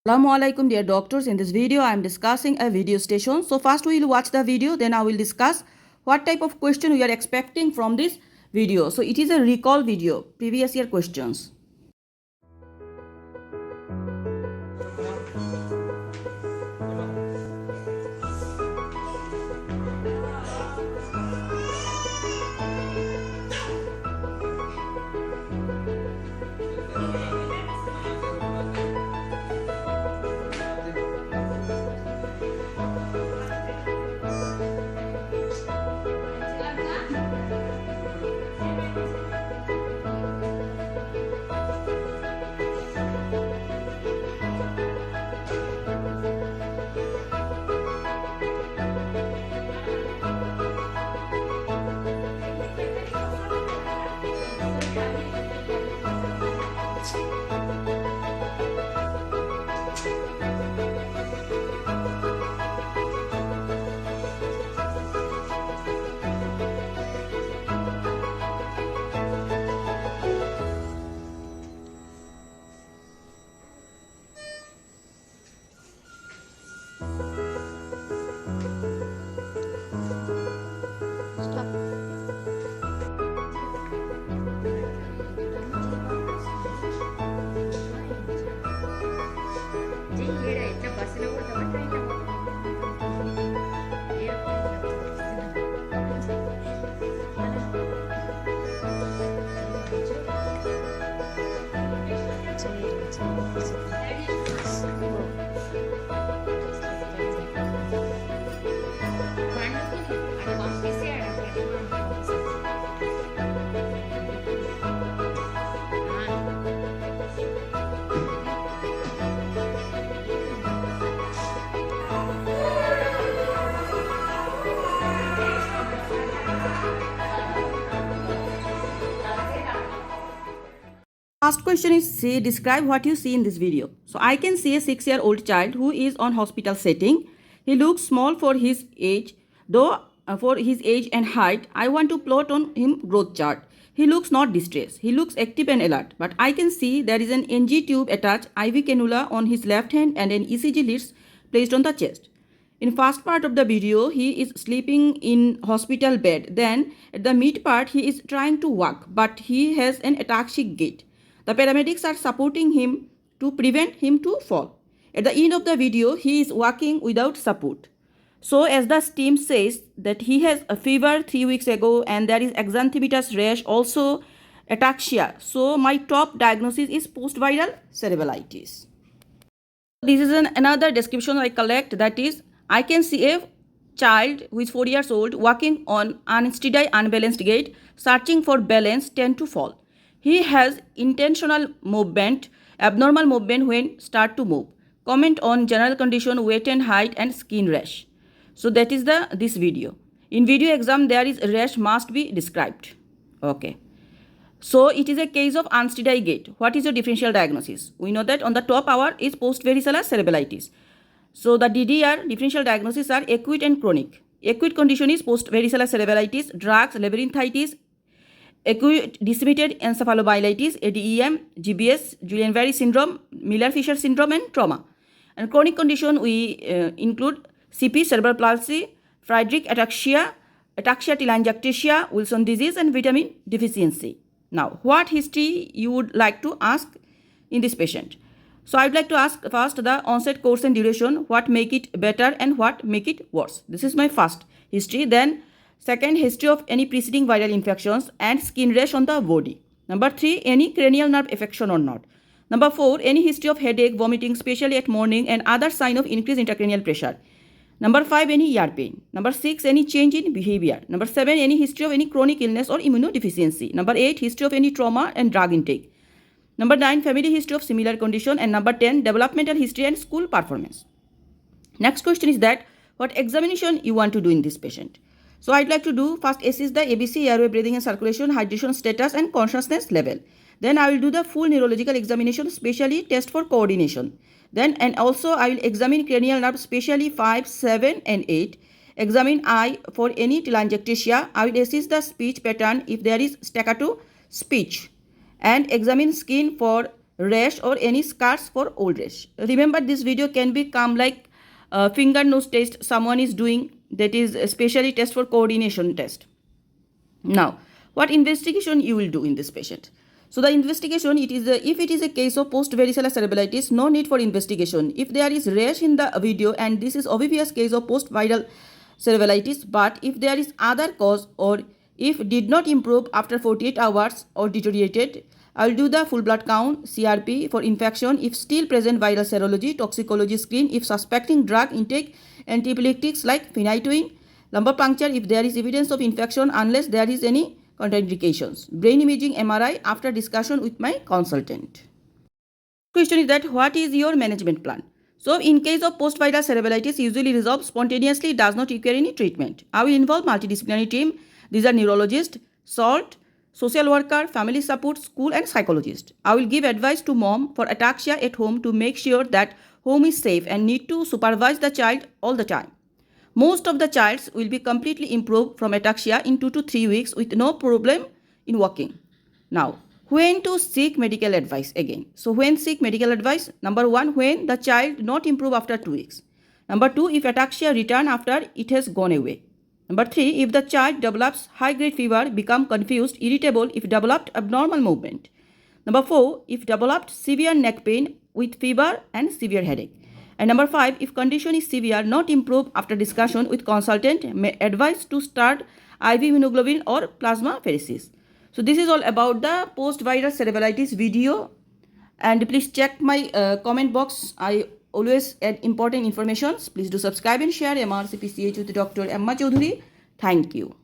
Assalamualaikum dear doctors. In this video I am discussing a video station. So first we will watch the video, then I will discuss what type of question we are expecting from this video. So it is a recall video, previous year questions. First question is, say, describe what you see in this video. So I can see a 6-year-old child who is on hospital setting. He looks small for his age. Though for his age and height, I want to plot on him growth chart. He looks not distressed. He looks active and alert. But I can see there is an NG tube attached, IV cannula on his left hand and an ECG leads placed on the chest. In first part of the video, he is sleeping in hospital bed. Then at the mid part, he is trying to walk, but he has an ataxic gait. The paramedics are supporting him to prevent him to fall. At the end of the video, he is walking without support. So as the team says that he has a fever 3 weeks ago and there is exanthematous rash, also ataxia. So my top diagnosis is post-viral cerebellitis. This is another description I collect, that is, I can see a child who is 4 years old walking on unsteady, unbalanced gait, searching for balance, tend to fall. He has intentional movement, abnormal movement when start to move. Comment on general condition, weight and height and skin rash. So that is this video. In video exam there is rash must be described. Okay. So it is a case of unsteady gait. What is your differential diagnosis? We know that on the top hour is post-varicella cerebellitis. So the DDR differential diagnosis are acute and chronic. Acute condition is post-varicella cerebellitis, drugs, labyrinthitis, acute disseminated encephalomyelitis, ADEM, GBS, Guillain-Barré syndrome, Miller-Fisher syndrome and trauma. And chronic condition we include CP, cerebral palsy, Friedreich ataxia, ataxia telangiectasia, Wilson disease and vitamin deficiency. Now, what history you would like to ask in this patient? So I would like to ask first the onset, course and duration, what make it better and what make it worse. This is my first history. Then second, history of any preceding viral infections and skin rash on the body. Number 3, any cranial nerve affection or not. Number 4, any history of headache, vomiting, especially at morning and other sign of increased intracranial pressure. Number 5, any ear pain. Number 6, any change in behavior. Number 7, any history of any chronic illness or immunodeficiency. Number 8, history of any trauma and drug intake. Number 9, family history of similar condition. And number 10, developmental history and school performance. Next question is that what examination you want to do in this patient. So I'd like to do first assess the ABC, airway, breathing and circulation, hydration status and consciousness level. Then I will do the full neurological examination, specially test for coordination. Then and also I will examine cranial nerve, specially 5, 7 and 8. Examine eye for any telangiectasia. I will assess the speech pattern if there is staccato speech. And examine skin for rash or any scars for old rash. Remember, this video can become like finger nose test someone is doing, that is especially test for coordination test. Now, what investigation you will do in this patient? So the investigation, if it is a case of post-varicella cerebellitis, no need for investigation. If there is rash in the video and this is obvious case of post-viral cerebellitis, but if there is other cause or if did not improve after 48 hours or deteriorated, I will do the full blood count, CRP for infection, if still present viral serology, toxicology screen, if suspecting drug intake, antiepileptics like phenytoin, lumbar puncture if there is evidence of infection unless there is any contraindications. Brain imaging MRI after discussion with my consultant. Question is that what is your management plan? So in case of post-viral cerebellitis usually resolves spontaneously, does not require any treatment. I will involve multidisciplinary team. These are neurologist, SALT, social worker, family support, school and psychologist. I will give advice to mom for ataxia at home to make sure that home is safe and need to supervise the child all the time. Most of the childs will be completely improved from ataxia in 2 to 3 weeks with no problem in walking. Now, when to seek medical advice again? So, when seek medical advice? Number 1, when the child not improve after 2 weeks. Number 2, if ataxia return after it has gone away. Number 3, if the child develops high-grade fever, become confused, irritable, if developed abnormal movement. Number 4, if developed severe neck pain with fever and severe headache. And number 5, if condition is severe, not improve after discussion with consultant, may advise to start IV immunoglobulin or plasmapheresis. So this is all about the post-viral cerebellitis video, and please check my comment box. I always add important information. Please do subscribe and share. MRCPCH with Dr. Emma Choudhury. Thank you.